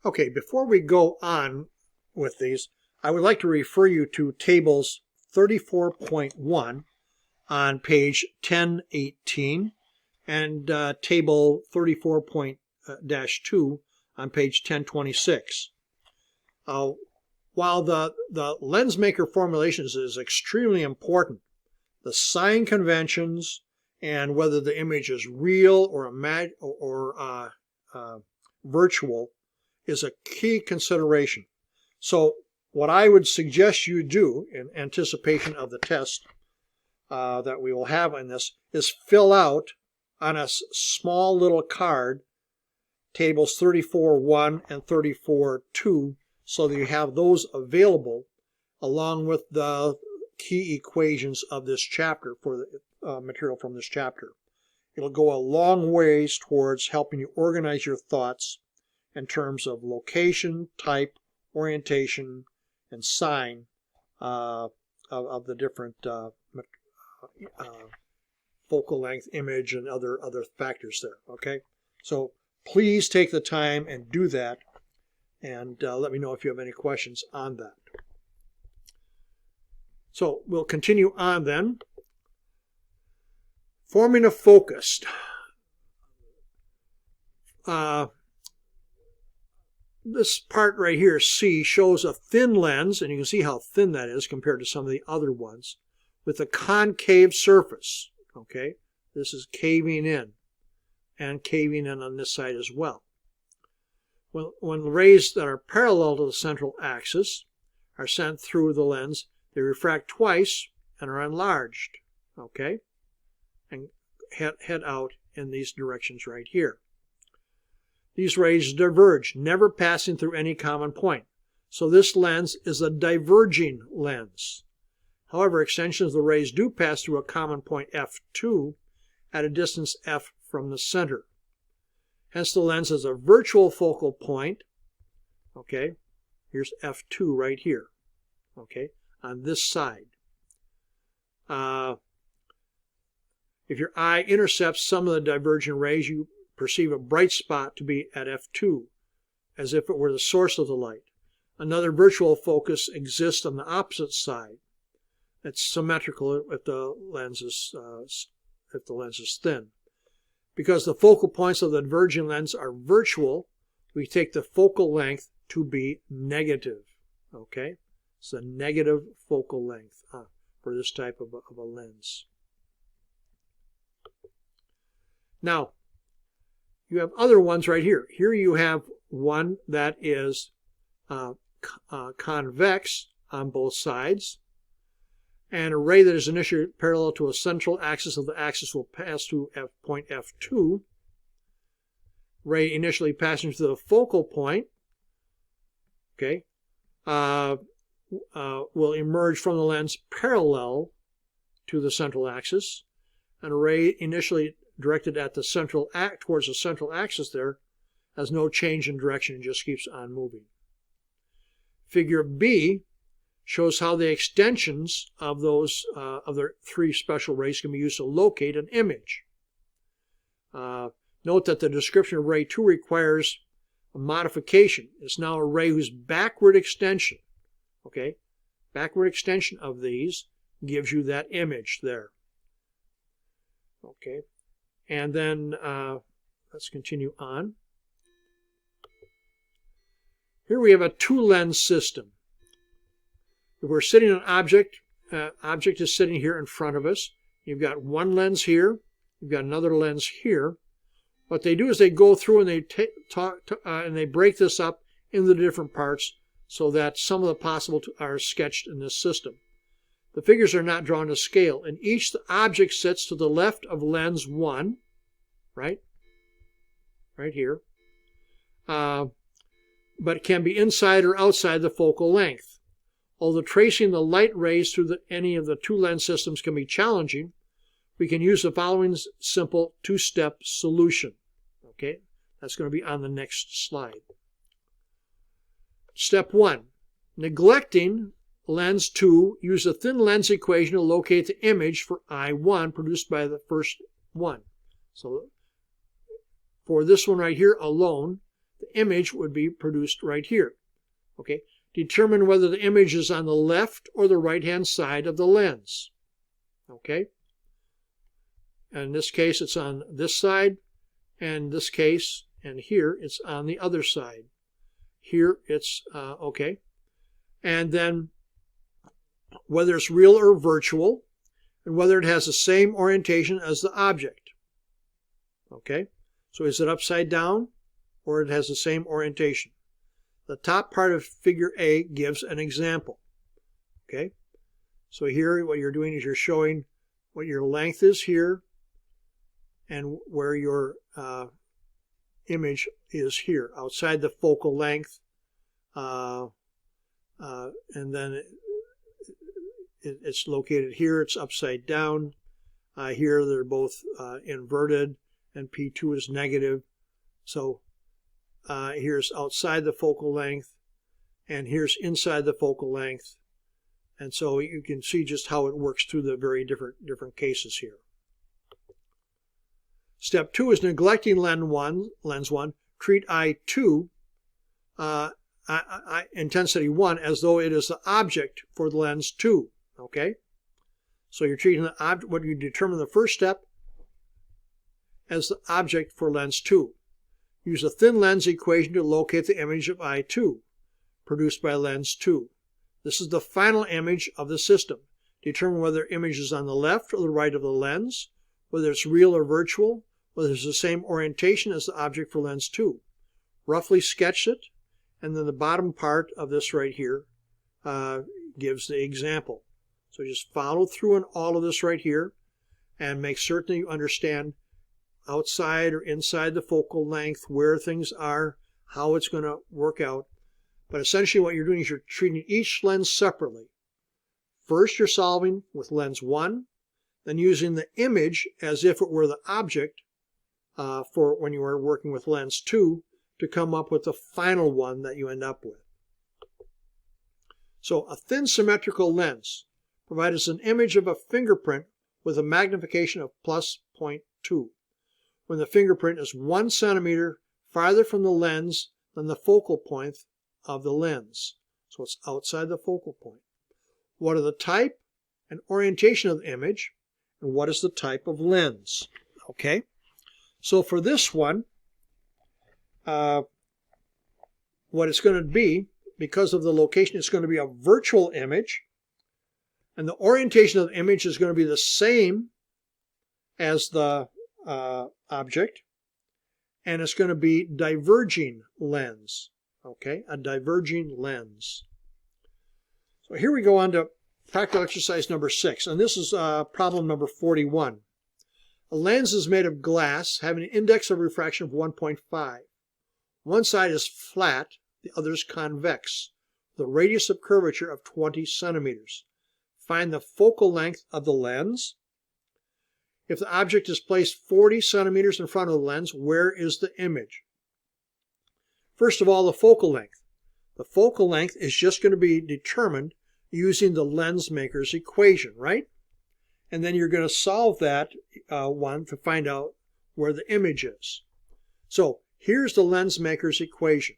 Okay, before we go on with these, I would like to refer you to tables 34.1 on page 1018 and table 34.2 on page 1026. While the lens maker formulations is extremely important, the sign conventions and whether the image is real or virtual is a key consideration. So what I would suggest you do in anticipation of the test that we will have in this is fill out on a small little card tables 34.1 and 34.2 so that you have those available along with the key equations of this chapter for the material from this chapter. It'll go a long ways towards helping you organize your thoughts in terms of location, type, orientation, and sign of the different focal length, image, and other factors there. Okay, so please take the time and do that, and let me know if you have any questions on that. So we'll continue on then. Forming a focus. This part right here, C, shows a thin lens, and you can see how thin that is compared to some of the other ones, with a concave surface. Okay, this is caving in, and caving in on this side as well. When rays that are parallel to the central axis are sent through the lens, they refract twice and are enlarged. Okay, and head out in these directions right here. These rays diverge, never passing through any common point. So this lens is a diverging lens. However, extensions of the rays do pass through a common point F2 at a distance F from the center. Hence the lens is a virtual focal point. Okay, here's F2 right here. Okay, on this side. If your eye intercepts some of the divergent rays, you perceive a bright spot to be at F2, as if it were the source of the light. Another virtual focus exists on the opposite side. It's symmetrical if the lens is thin. Because the focal points of the diverging lens are virtual, we take the focal length to be negative. Okay, it's a negative focal length for this type of a lens. Now, you have other ones right here. Here you have one that is convex on both sides, and a ray that is initially parallel to a central axis of the axis will pass through point F2. Ray initially passing through the focal point, okay, will emerge from the lens parallel to the central axis, and a ray initially directed at the towards the central axis there has no change in direction and just keeps on moving. Figure B shows how the extensions of those of the three special rays can be used to locate an image. Note that the description of ray 2 requires a modification. It's now a ray whose backward extension, okay, backward extension of these gives you that image there. Okay. And then let's continue on. Here we have a two-lens system. If we're sitting on an object, object is sitting here in front of us. You've got one lens here. You've got another lens here. What they do is they go through and they break this up into the different parts so that some of the possible are sketched in this system. The figures are not drawn to scale. In each, the object sits to the left of lens 1, right here, but it can be inside or outside the focal length. Although tracing the light rays through any of the two lens systems can be challenging, we can use the following simple two-step solution. Okay, that's going to be on the next slide. Step 1, neglecting lens 2, use the thin lens equation to locate the image for I1 produced by the first one. So for this one right here alone, the image would be produced right here. Okay, determine whether the image is on the left or the right-hand side of the lens. Okay, and in this case it's on this side, and this case and here it's on the other side. Here it's okay, and then whether it's real or virtual, and whether it has the same orientation as the object. Okay, so is it upside down or it has the same orientation? The top part of figure A gives an example. Okay, so here what you're doing is you're showing what your length is here and where your image is here, outside the focal length, and then it's located here, it's upside down. Here they're both inverted, and P2 is negative. So here's outside the focal length, and here's inside the focal length. And so you can see just how it works through the very different cases here. Step 2 is neglecting lens 1. Treat I2, intensity 1, as though it is the object for the lens 2. Okay? So you're treating the object, what you determine the first step, as the object for lens 2. Use a thin lens equation to locate the image of I2, produced by lens 2. This is the final image of the system. Determine whether image is on the left or the right of the lens, whether it's real or virtual, whether it's the same orientation as the object for lens 2. Roughly sketch it, and then the bottom part of this right here gives the example. So just follow through on all of this right here and make certain you understand outside or inside the focal length, where things are, how it's going to work out. But essentially what you're doing is you're treating each lens separately. First you're solving with lens 1, then using the image as if it were the object for when you are working with lens 2 to come up with the final one that you end up with. So a thin symmetrical lens provides an image of a fingerprint with a magnification of plus 0.2. When the fingerprint is 1 centimeter farther from the lens than the focal point of the lens. So it's outside the focal point. What are the type and orientation of the image, and what is the type of lens? Okay, so for this one, what it's going to be, because of the location, it's going to be a virtual image, and the orientation of the image is going to be the same as the object, and it's going to be diverging lens. Okay, a diverging lens. So here we go on to practical exercise number 6, and this is problem number 41. A lens is made of glass having an index of refraction of 1.5. One side is flat, the other is convex, with a radius of curvature of 20 centimeters. Find the focal length of the lens. If the object is placed 40 centimeters in front of the lens, where is the image? First of all, the focal length. The focal length is just going to be determined using the lens maker's equation, right? And then you're going to solve that one to find out where the image is. So here's the lens maker's equation.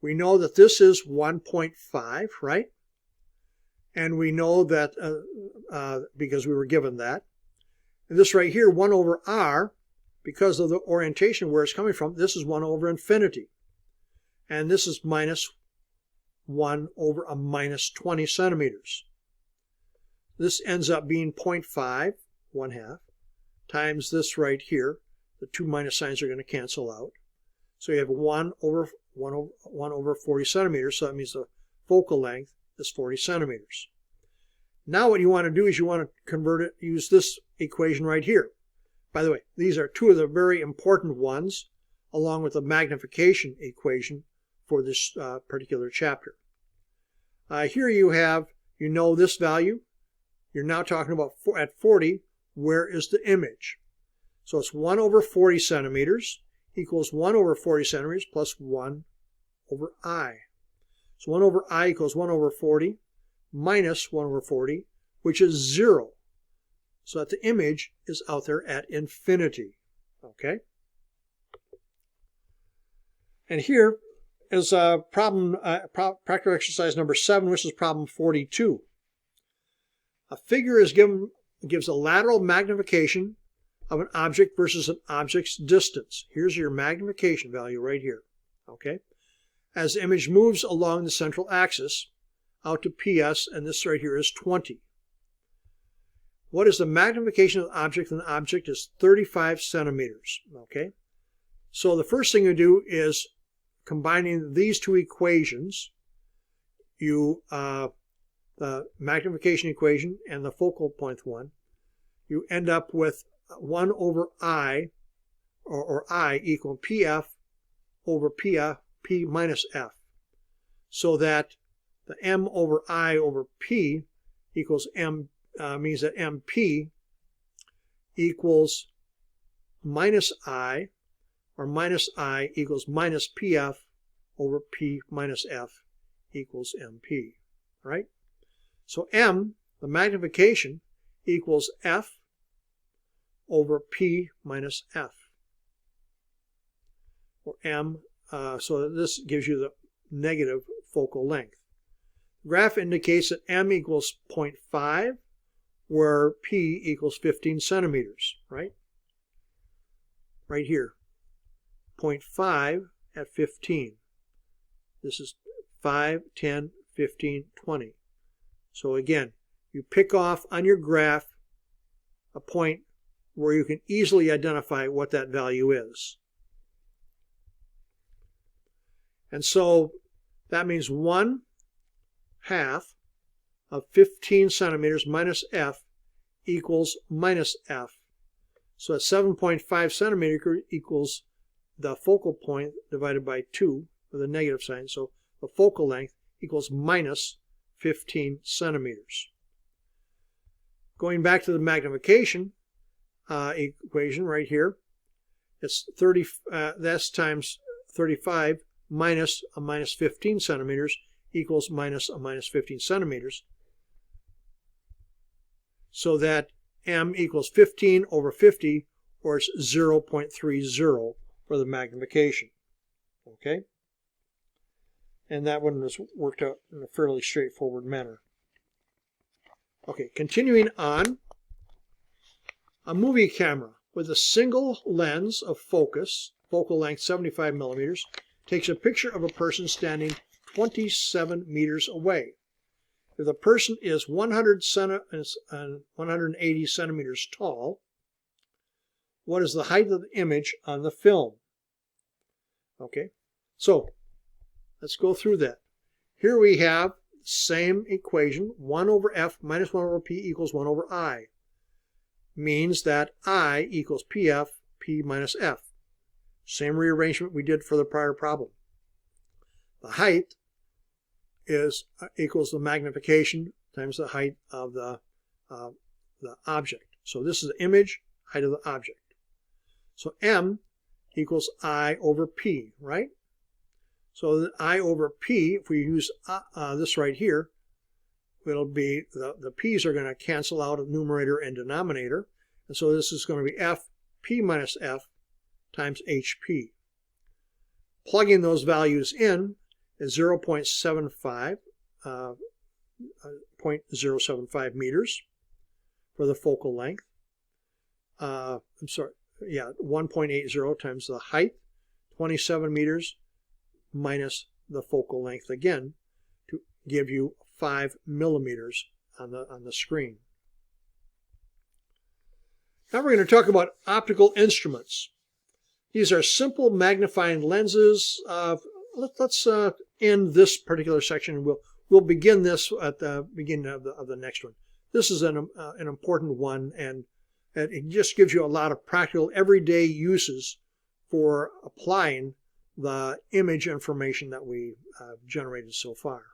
We know that this is 1.5, right? And we know that because we were given that. And this right here, 1 over r, because of the orientation where it's coming from, this is 1 over infinity. And this is minus 1 over a minus 20 centimeters. This ends up being 0.5, 1/2, times this right here. The two minus signs are going to cancel out. So you have 1 over 40 centimeters, so that means the focal length is 40 centimeters. Now what you want to do is you want to convert it, use this equation right here. By the way, these are two of the very important ones, along with the magnification equation for this particular chapter. Here you have, you know this value. You're now talking about at 40, where is the image? So it's 1 over 40 centimeters equals 1 over 40 centimeters plus 1 over I. So 1 over I equals 1 over 40 minus 1 over 40, which is 0. So that the image is out there at infinity. Okay? And here is practical exercise number 7, which is problem 42. A figure is gives a lateral magnification of an object versus an object's distance. Here's your magnification value right here. Okay, as the image moves along the central axis out to PS, and this right here is 20. What is the magnification of the object? And the object is 35 centimeters. Okay, so the first thing you do is combining these two equations, the magnification equation and the focal point one, you end up with 1 over I, or I equal PF over P minus F. So that the M over I over P equals M, means that MP equals minus I, or minus I equals minus PF over P minus F equals MP, right? So M, the magnification, equals F over P minus F, or M, so this gives you the negative focal length. The graph indicates that M equals 0.5, where P equals 15 centimeters, right? Right here, 0.5 at 15. This is 5, 10, 15, 20. So again, you pick off on your graph a point where you can easily identify what that value is. And so that means 1/2 of 15 centimeters minus F equals minus F. So at 7.5 centimeters equals the focal point divided by 2 with a negative sign. So the focal length equals minus 15 centimeters. Going back to the magnification equation right here, it's 30, that's times 35 minus a minus 15 centimeters equals minus a minus 15 centimeters. So that M equals 15 over 50, or it's 0.30 for the magnification. Okay? And that one was worked out in a fairly straightforward manner. Okay, continuing on. A movie camera with a single lens of focus, focal length 75 millimeters, takes a picture of a person standing 27 meters away. If the person is 180 centimeters tall, what is the height of the image on the film? Okay, so let's go through that. Here we have the same equation, 1 over F minus 1 over P equals 1 over I. Means that I equals PF, P minus F. Same rearrangement we did for the prior problem. The height is equals the magnification times the height of the object. So this is the image, height of the object. So M equals I over P, right? So the I over P, if we use this right here, it'll be, the P's are going to cancel out of numerator and denominator. And so this is going to be F, P minus F times HP. Plugging those values in is 0.75 meters for the focal length. 1.80 times the height, 27 meters minus the focal length again, to give you 5 millimeters on the screen. Now we're going to talk about optical instruments. These are simple magnifying lenses. Let's end this particular section. We'll begin this at the beginning of the next one. This is an important one, and it just gives you a lot of practical everyday uses for applying the image information that we generated so far.